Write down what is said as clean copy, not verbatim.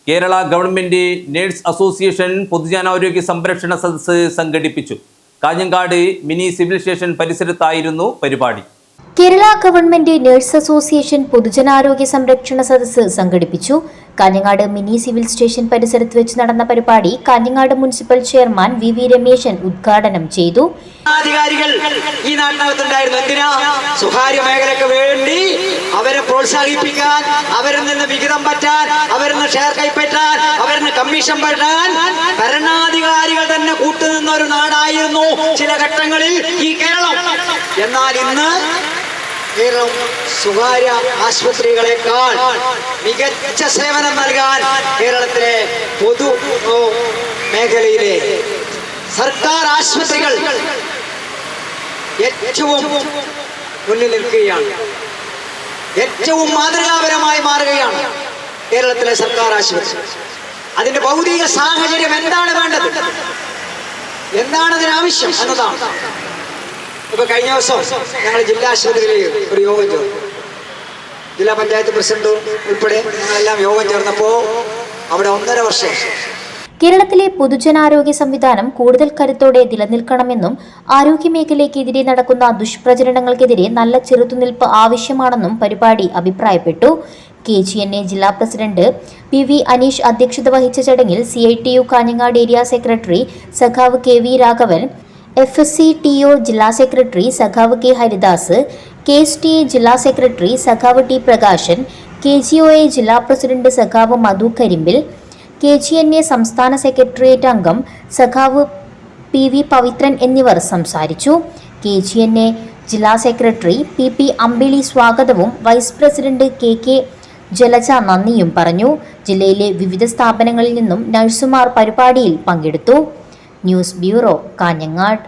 Kerala government nurse association പൊതുജനാരോഗ്യ സംരക്ഷണ സദസ്സ് സംഘടിപ്പിച്ചു. കാഞ്ഞങ്ങാട് മിനി സിവിൽ സ്റ്റേഷൻ പരിസരത്തായിരുന്നു പരിപാടി. കേരള ഗവൺമെന്റ് നഴ്സ് അസോസിയേഷൻ പൊതുജനാരോഗ്യ സംരക്ഷണ സദസ്സ് സംഘടിപ്പിച്ചു. കാഞ്ഞങ്ങാട് മിനി സിവിൽ സ്റ്റേഷൻ പരിസരത്ത് വെച്ച് നടന്ന പരിപാടി Kanhangad municipal chairman V Rameshan ഉദ്ഘാടനം ചെയ്തു. അധികാരികൾ ഈ നാട്ടിനകത്തുണ്ടായിരുന്നു. എന്തിനാ? സ്വകാര്യ മേഖലയ്ക്ക് വേണ്ടി അവരെ പ്രോത്സാഹിപ്പിക്കാൻ, അവരിൽ നിന്ന് വിഹിതം പറ്റാൻ, അവരിൽ നിന്ന് ഷെയർ കൈപ്പറ്റാൻ, അവരിൽ നിന്ന് കമ്മീഷൻ പറ്റാൻ ഭരണാധികാരികൾ തന്നെ കൂട്ടുനിന്ന ഒരു നാടായിരുന്നു ചില ഘട്ടങ്ങളിൽ ഈ കേരളം. എന്നാൽ ഇന്ന് കേരളം സ്വകാര്യ ആശുപത്രികളെക്കാൾ മികച്ച സേവനം നൽകാൻ കേരളത്തിലെ പൊതു മേഖലയിലെ സർക്കാർ ആശുപത്രികൾ ഏറ്റവും മുന്നിൽ നിൽക്കുകയാണ്. ഏറ്റവും മാതൃകാപരമായി മാറുകയാണ് കേരളത്തിലെ സർക്കാർ ആശുപത്രി. അതിന്റെ ഭൗതിക സാഹചര്യം എന്താണ് വേണ്ടത്, എന്താണ് അതിനാവശ്യം എന്നതാണ്. ഇപ്പൊ കഴിഞ്ഞ ദിവസം ഞങ്ങൾ ജില്ലാ ആശുപത്രിയിൽ ഒരു യോഗം ചേർന്നു. ജില്ലാ പഞ്ചായത്ത് പ്രസിഡന്റ് ഉൾപ്പെടെ ഞങ്ങളെല്ലാം യോഗം ചേർന്നപ്പോ അവിടെ 1.5 വർഷം കേരളത്തിലെ പൊതുജനാരോഗ്യ സംവിധാനം കൂടുതൽ കരുത്തോടെ നിലനിൽക്കണമെന്നും ആരോഗ്യമേഖലയ്ക്കെതിരെ നടക്കുന്ന ദുഷ്പ്രചരണങ്ങൾക്കെതിരെ നല്ല ചെറുത്തുനിൽപ്പ് ആവശ്യമാണെന്നും പരിപാടി അഭിപ്രായപ്പെട്ടു. KGNA ജില്ലാ പ്രസിഡന്റ് PV അനീഷ് അധ്യക്ഷത വഹിച്ച ചടങ്ങിൽ CITU കാഞ്ഞങ്ങാട് ഏരിയ സെക്രട്ടറി സഖാവ് KV രാഘവൻ, FSCTO ജില്ലാ സെക്രട്ടറി സഖാവ് K ഹരിദാസ്, KSTA ജില്ലാ സെക്രട്ടറി സഖാവ് T പ്രകാശൻ, KGOA ജില്ലാ പ്രസിഡന്റ് സഖാവ് മധു കരിമ്പിൽ, KGNA സംസ്ഥാന സെക്രട്ടേറിയറ്റ് അംഗം സഖാവ് PV പവിത്രൻ എന്നിവർ സംസാരിച്ചു. KGNA ജില്ലാ സെക്രട്ടറി PP അമ്പിളി സ്വാഗതവും വൈസ് പ്രസിഡന്റ് KK ജലജ നന്ദിയും പറഞ്ഞു. ജില്ലയിലെ വിവിധ സ്ഥാപനങ്ങളിൽ നിന്നും നഴ്സുമാർ പരിപാടിയിൽ പങ്കെടുത്തു. News bureau, Kanhangad.